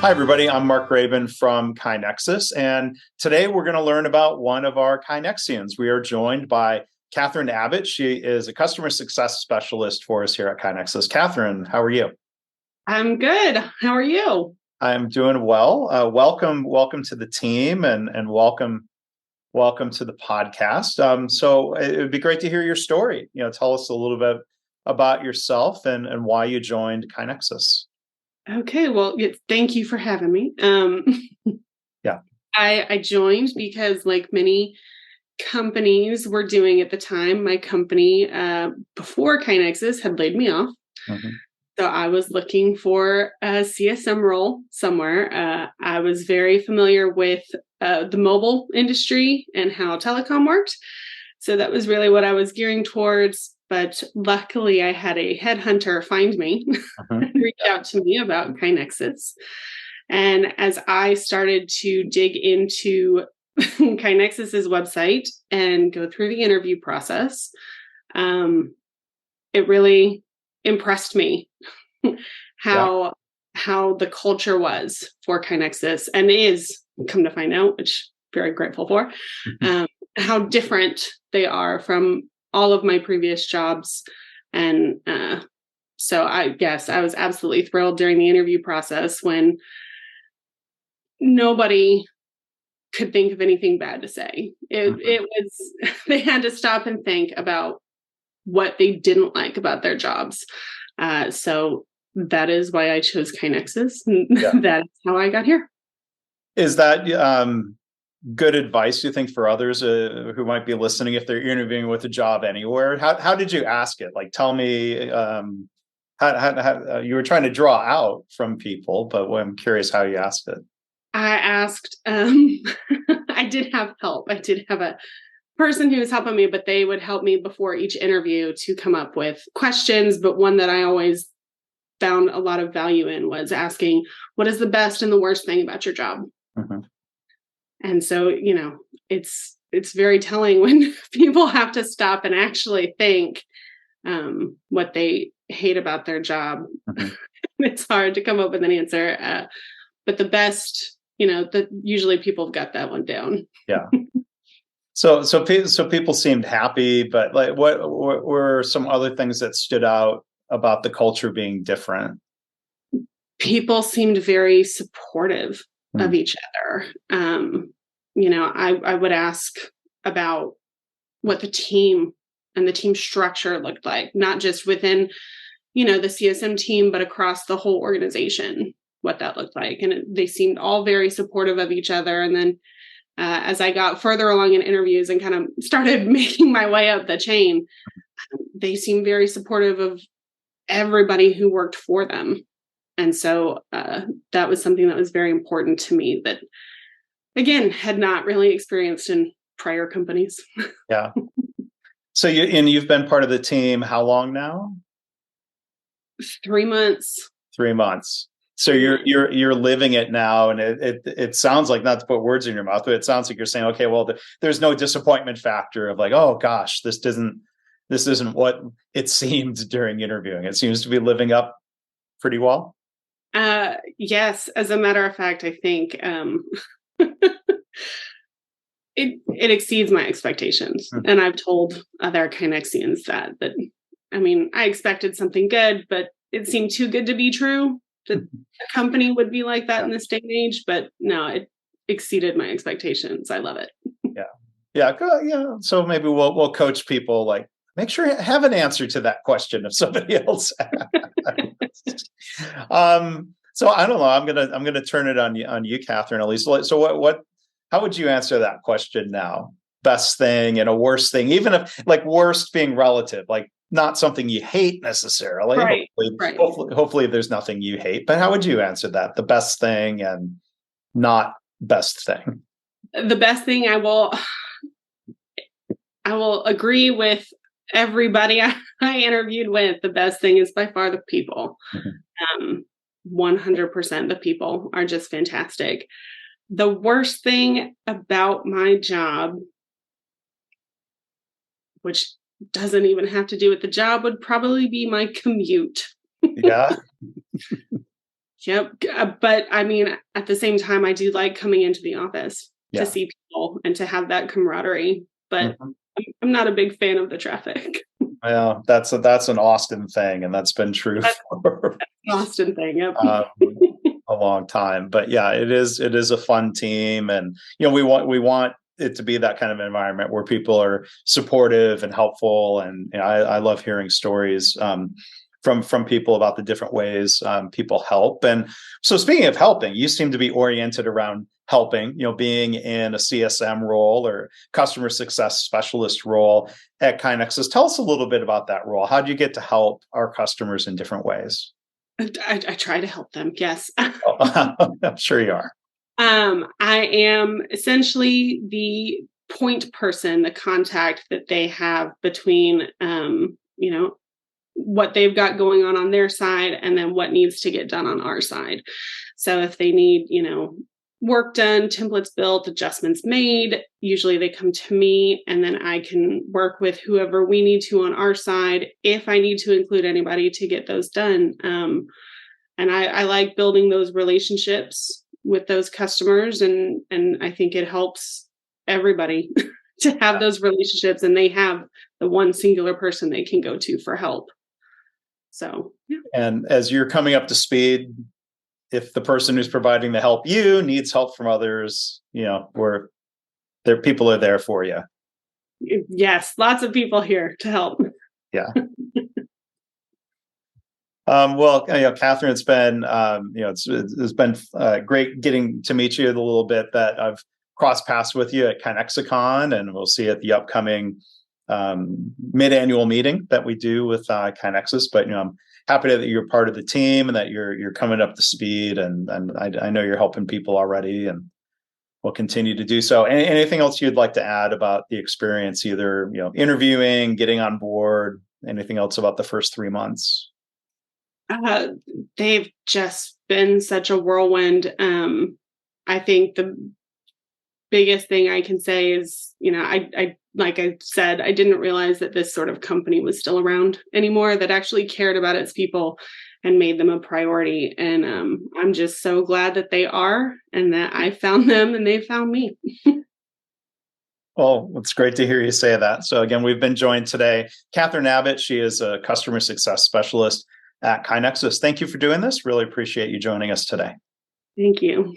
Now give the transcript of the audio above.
Hi, everybody. I'm Mark Graban from KaiNexus, and today we're going to learn about one of our KaiNexians. We are joined by Kathryn Abbott. She is a customer success specialist for us here at KaiNexus. Kathryn, how are you? I'm good. How are you? I'm doing well. Welcome to the team, and welcome to the podcast. So it would be great to hear your story. Tell us a little bit about yourself and why you joined KaiNexus. Okay, well, thank you for having me. Yeah. I joined because, like many companies were doing at the time, my company before KaiNexus had laid me off. Mhm. So I was looking for a CSM role somewhere. I was very familiar with the mobile industry and how telecom worked. So that was really what I was gearing towards. But luckily, I had a headhunter find me and reach out to me about KaiNexus. And as I started to dig into KaiNexus's website and go through the interview process, it really impressed me how the culture was for KaiNexus and is, come to find out, which I'm very grateful for, how different they are from all of my previous jobs. And so I guess I was absolutely thrilled during the interview process when nobody could think of anything bad to say. It was, they had to stop and think about what they didn't like about their jobs. So that is why I chose KaiNexus. That is how I got here. Is that good advice, you think, for others who might be listening if they're interviewing with a job anywhere? How did you ask it? Like, tell me how you were trying to draw out from people, but I'm curious how you asked it. I asked, I did have help. I did have a person who was helping me, but they would help me before each interview to come up with questions. But one that I always found a lot of value in was asking, what is the best and the worst thing about your job? Mm-hmm. And so, it's very telling when people have to stop and actually think what they hate about their job. Mm-hmm. It's hard to come up with an answer. But the best, usually people have got that one down. Yeah. So people seemed happy, but like, what were some other things that stood out about the culture being different? People seemed very supportive of each other. I would ask about what the team and the team structure looked like, not just within, the CSM team, but across the whole organization, what that looked like. And they seemed all very supportive of each other. And then as I got further along in interviews and kind of started making my way up the chain, they seemed very supportive of everybody who worked for them. And so that was something that was very important to me that, again, had not really experienced in prior companies. Yeah. So you've been part of the team how long now? 3 months. 3 months. So you're living it now, and it sounds like, not to put words in your mouth, but it sounds like you're saying, okay, well, there's no disappointment factor of like, oh gosh, this isn't what it seemed during interviewing. It seems to be living up pretty well. Yes, as a matter of fact, I think it exceeds my expectations, and I've told other KaiNexians that I expected something good, but it seemed too good to be true that a company would be like that in this day and age. But no, it exceeded my expectations. I love it. Yeah. So maybe we'll coach people, like, make sure you have an answer to that question if somebody else asks. So I don't know. I'm gonna turn it on you, Kathryn, at least. So how would you answer that question now? Best thing and a worst thing, even if, like, worst being relative, like not something you hate necessarily. Right. Hopefully there's nothing you hate. But how would you answer that? The best thing and not best thing. The best thing, I will agree with everybody I interviewed with. The best thing is by far the people. 100% the people are just fantastic. The worst thing about my job, which doesn't even have to do with the job, would probably be my commute. Yeah. Yep. But I mean, at the same time, I do like coming into the office Yeah. to see people and to have that camaraderie. But Mhm. I'm not a big fan of the traffic. Well, that's an Austin thing, and that's been true That's for an Austin thing. Yep. um, a long time. But yeah, it is a fun team, and we want it to be that kind of environment where people are supportive and helpful. And I love hearing stories from people about the different ways people help. And so, speaking of helping, you seem to be oriented around helping. Being in a CSM role or customer success specialist role at KaiNexus. Tell us a little bit about that role. How do you get to help our customers in different ways? I try to help them. Yes. Oh, I'm sure you are. I am essentially the point person, the contact that they have between, what they've got going on their side and then what needs to get done on our side. So if they need, work done, templates built, adjustments made, usually they come to me and then I can work with whoever we need to on our side if I need to include anybody to get those done. And I like building those relationships with those customers, and I think it helps everybody to have those relationships and they have the one singular person they can go to for help. So, yeah. And as you're coming up to speed, if the person who's providing the help you needs help from others, people are there for you. Yes, lots of people here to help. Yeah. Well, Kathryn, it's been, it's been great getting to meet you a little bit. That I've crossed paths with you at KaiNexicon, and we'll see at the upcoming mid-annual meeting that we do with KaiNexus. But I'm happy that you're part of the team and that you're coming up to speed, and I know you're helping people already, and we'll continue to do so. Anything else you'd like to add about the experience, either interviewing, getting on board, anything else about the first 3 months? They've just been such a whirlwind. I think the biggest thing I can say is, I like I said, I didn't realize that this sort of company was still around anymore, that actually cared about its people and made them a priority. And I'm just so glad that they are, and that I found them and they found me. Well, it's great to hear you say that. So again, we've been joined today, Kathryn Abbott. She is a customer success specialist at KaiNexus. Thank you for doing this. Really appreciate you joining us today. Thank you.